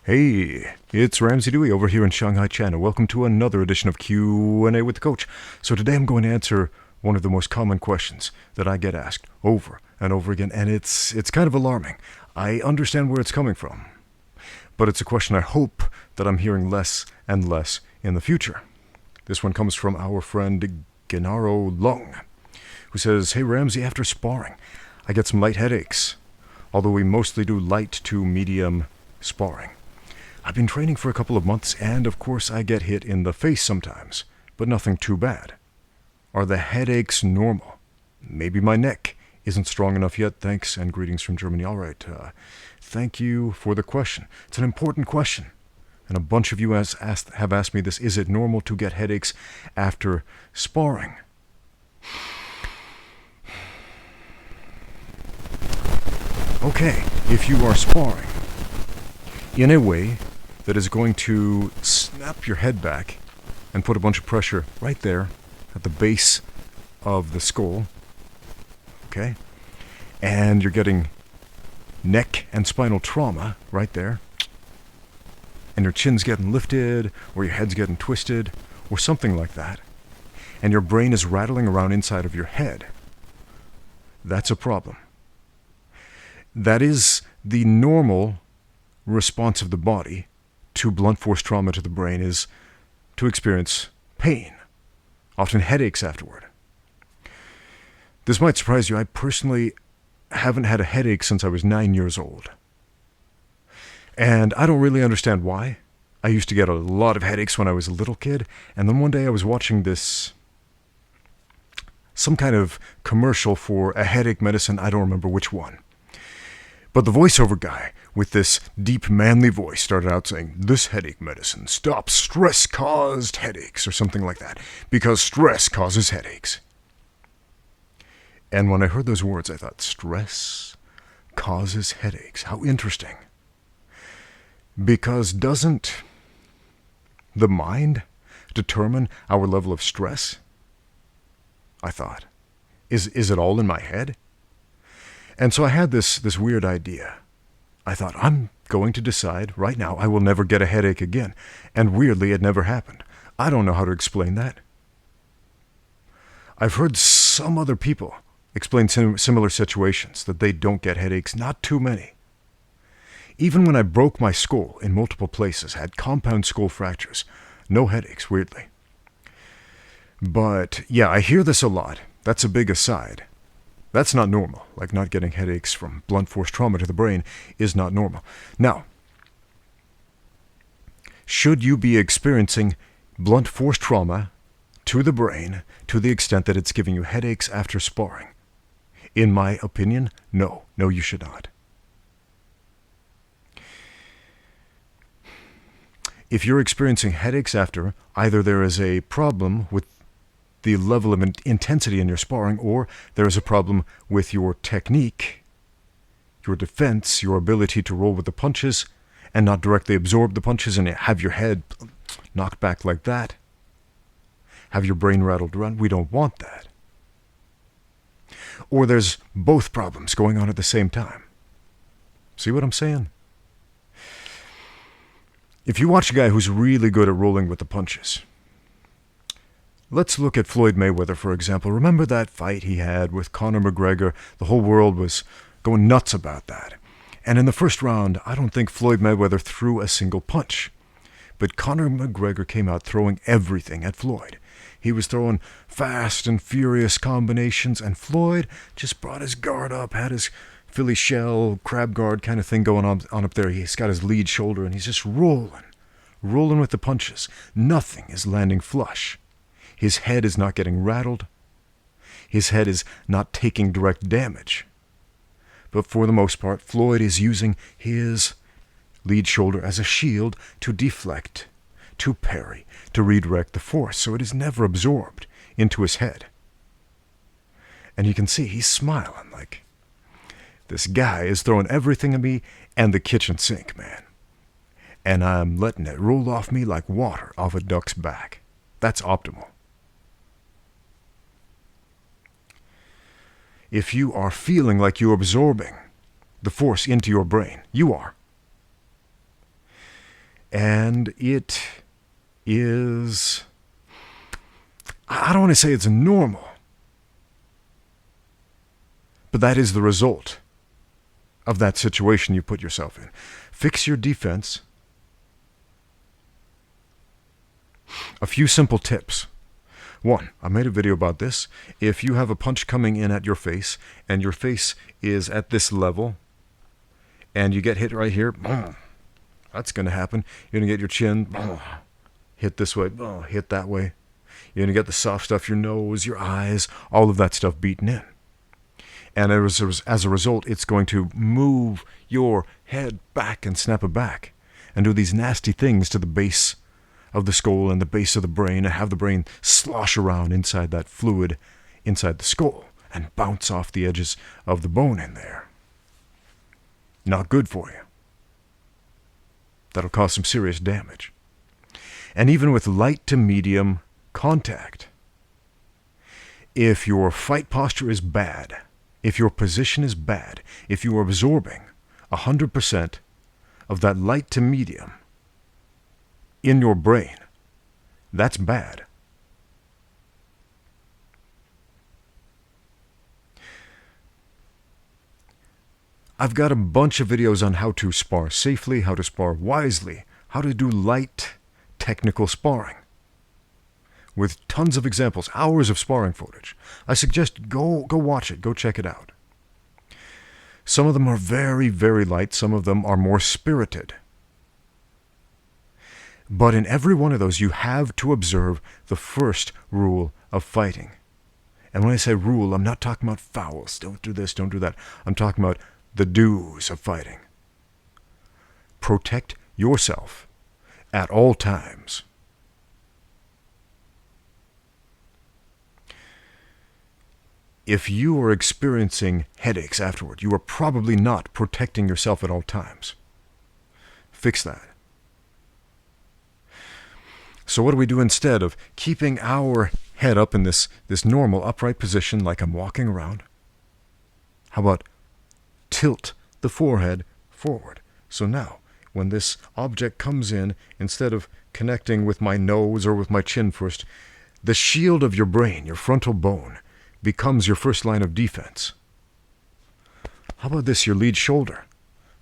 Hey, it's Ramsey Dewey over here in Shanghai, China. Welcome to another edition of Q&A with the Coach. So today I'm going to answer one of the most common questions that I get asked over and over again, and it's kind of alarming. I understand where it's coming from, but it's a question I hope that I'm hearing less and less in the future. This one comes from our friend Gennaro Lung, who says, "Hey Ramsey, after sparring, I get some light headaches, although we mostly do light to medium sparring. I've been training for a couple of months, and of course I get hit in the face sometimes, but nothing too bad. Are the headaches normal? Maybe my neck isn't strong enough yet. Thanks, and greetings from Germany." All right, thank you for the question. It's an important question, and a bunch of you have asked me this. Is it normal to get headaches after sparring? Okay, if you are sparring in a way that is going to snap your head back and put a bunch of pressure right there at the base of the skull, okay? And you're getting neck and spinal trauma right there, and your chin's getting lifted, or your head's getting twisted, or something like that, and your brain is rattling around inside of your head, that's a problem. That is the normal response of the body to blunt force trauma to the brain, is to experience pain, often headaches afterward. This might surprise you. I personally haven't had a headache since I was 9 years old. And I don't really understand why. I used to get a lot of headaches when I was a little kid, and then one day I was watching some kind of commercial for a headache medicine. I don't remember which one. But the voiceover guy, with this deep, manly voice, started out saying, "This headache medicine stops stress-caused headaches," or something like that, because stress causes headaches. And when I heard those words, I thought, stress causes headaches. How interesting. Because doesn't the mind determine our level of stress? I thought. Is it all in my head? And so I had this weird idea. I thought, I'm going to decide right now I will never get a headache again. And weirdly, it never happened. I don't know how to explain that. I've heard some other people explain similar situations, that they don't get headaches, not too many. Even when I broke my skull in multiple places, had compound skull fractures, no headaches, weirdly. But yeah, I hear this a lot. That's a big aside. That's not normal. Like, not getting headaches from blunt force trauma to the brain is not normal. Now, should you be experiencing blunt force trauma to the brain to the extent that it's giving you headaches after sparring? In my opinion, no. No, you should not. If you're experiencing headaches after, either there is a problem with the level of intensity in your sparring, or there is a problem with your technique, your defense, your ability to roll with the punches and not directly absorb the punches and have your head knocked back like that, have your brain rattled around. We don't want that. Or there's both problems going on at the same time. See what I'm saying? If you watch a guy who's really good at rolling with the punches, let's look at Floyd Mayweather, for example. Remember that fight he had with Conor McGregor? The whole world was going nuts about that. And in the first round, I don't think Floyd Mayweather threw a single punch. But Conor McGregor came out throwing everything at Floyd. He was throwing fast and furious combinations, and Floyd just brought his guard up, had his Philly shell, crab guard kind of thing going on up there. He's got his lead shoulder, and he's just rolling with the punches. Nothing is landing flush. His head is not getting rattled. His head is not taking direct damage. But for the most part, Floyd is using his lead shoulder as a shield to deflect, to parry, to redirect the force, so it is never absorbed into his head. And you can see he's smiling like, this guy is throwing everything at me and the kitchen sink, man. And I'm letting it roll off me like water off a duck's back. That's optimal. If you are feeling like you're absorbing the force into your brain, you are. And it is, I don't want to say it's normal, but that is the result of that situation you put yourself in. Fix your defense. A few simple tips. One, I made a video about this. If you have a punch coming in at your face, and your face is at this level, and you get hit right here, that's going to happen. You're going to get your chin hit this way, hit that way. You're going to get the soft stuff, your nose, your eyes, all of that stuff beaten in. And as a result, it's going to move your head back and snap it back and do these nasty things to the base of the skull and the base of the brain, and have the brain slosh around inside that fluid inside the skull and bounce off the edges of the bone in there. Not good for you. That'll cause some serious damage. And even with light to medium contact, if your fight posture is bad, if your position is bad, if you are absorbing 100% of that light to medium in your brain, that's bad. I've got a bunch of videos on how to spar safely, how to spar wisely, how to do light technical sparring, with tons of examples, hours of sparring footage. I suggest go watch it, go check it out. Some of them are very, very light, some of them are more spirited. But in every one of those, you have to observe the first rule of fighting. And when I say rule, I'm not talking about fouls. Don't do this, don't do that. I'm talking about the do's of fighting. Protect yourself at all times. If you are experiencing headaches afterward, you are probably not protecting yourself at all times. Fix that. So what do we do instead of keeping our head up in this normal upright position like I'm walking around? How about tilt the forehead forward? So now, when this object comes in, instead of connecting with my nose or with my chin first, the shield of your brain, your frontal bone, becomes your first line of defense. How about this, your lead shoulder?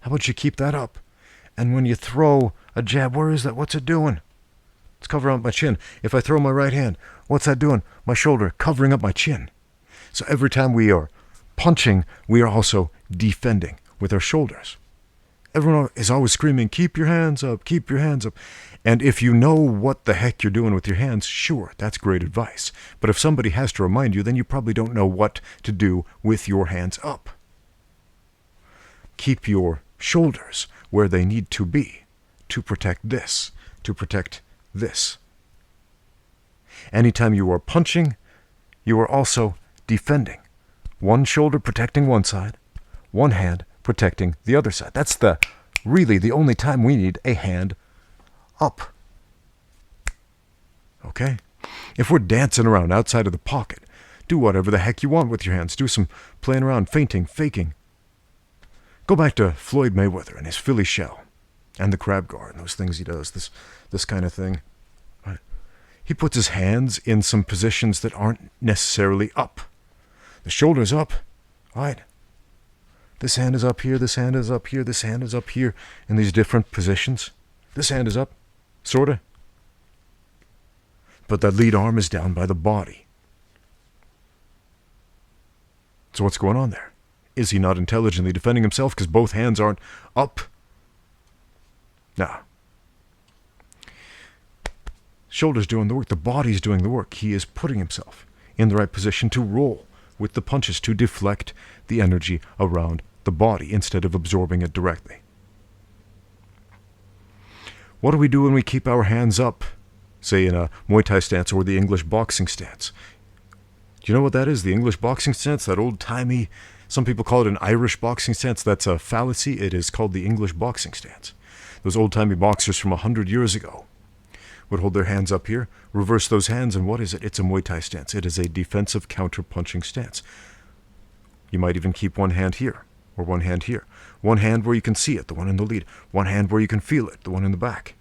How about you keep that up? And when you throw a jab, where is that? What's it doing? It's covering up my chin. If I throw my right hand, what's that doing? My shoulder, covering up my chin. So every time we are punching, we are also defending with our shoulders. Everyone is always screaming, keep your hands up, keep your hands up. And if you know what the heck you're doing with your hands, sure, that's great advice. But if somebody has to remind you, then you probably don't know what to do with your hands up. Keep your shoulders where they need to be to protect this, to protect this. Anytime you are punching, you are also defending. One shoulder protecting one side, one hand protecting the other side. That's really the only time we need a hand up. Okay? If we're dancing around outside of the pocket, do whatever the heck you want with your hands. Do some playing around, feinting, faking. Go back to Floyd Mayweather and his Philly shell and the crab guard and those things he does, this kind of thing. Right? He puts his hands in some positions that aren't necessarily up. The shoulder's up, right? This hand is up here, this hand is up here, this hand is up here in these different positions. This hand is up, sort of. But that lead arm is down by the body. So what's going on there? Is he not intelligently defending himself because both hands aren't up? No. Shoulder's doing the work. The body's doing the work. He is putting himself in the right position to roll with the punches, to deflect the energy around the body instead of absorbing it directly. What do we do when we keep our hands up, say in a Muay Thai stance or the English boxing stance? Do you know what that is? The English boxing stance, that old-timey, some people call it an Irish boxing stance. That's a fallacy. It is called the English boxing stance. Those old-timey boxers from 100 years ago would hold their hands up here, reverse those hands, and what is it? It's a Muay Thai stance. It is a defensive counter-punching stance. You might even keep one hand here, or one hand here. One hand where you can see it, the one in the lead. One hand where you can feel it, the one in the back.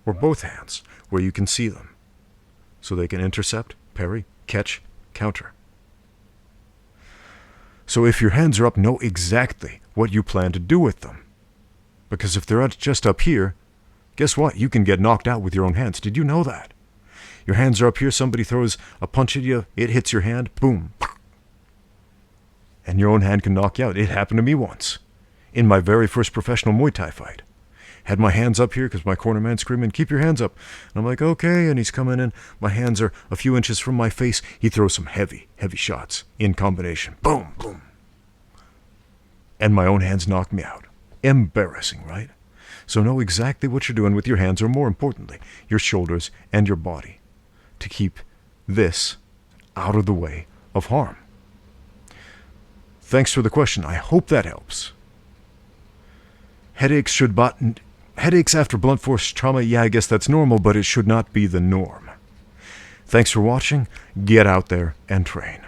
or both hands, where you can see them, so they can intercept, parry, catch, counter. So if your hands are up, know exactly what you plan to do with them. Because if they're just up here, guess what? You can get knocked out with your own hands. Did you know that? Your hands are up here, somebody throws a punch at you, it hits your hand, boom. And your own hand can knock you out. It happened to me once, in my very first professional Muay Thai fight. Had my hands up here because my corner man's screaming, keep your hands up. And I'm like, okay, and he's coming in. My hands are a few inches from my face. He throws some heavy, heavy shots in combination. Boom, boom. And my own hands knocked me out. Embarrassing, right? So know exactly what you're doing with your hands, or more importantly, your shoulders and your body, to keep this out of the way of harm. Thanks for the question. I hope that helps. Headaches after blunt force trauma, yeah, I guess that's normal, but it should not be the norm. Thanks for watching. Get out there and train.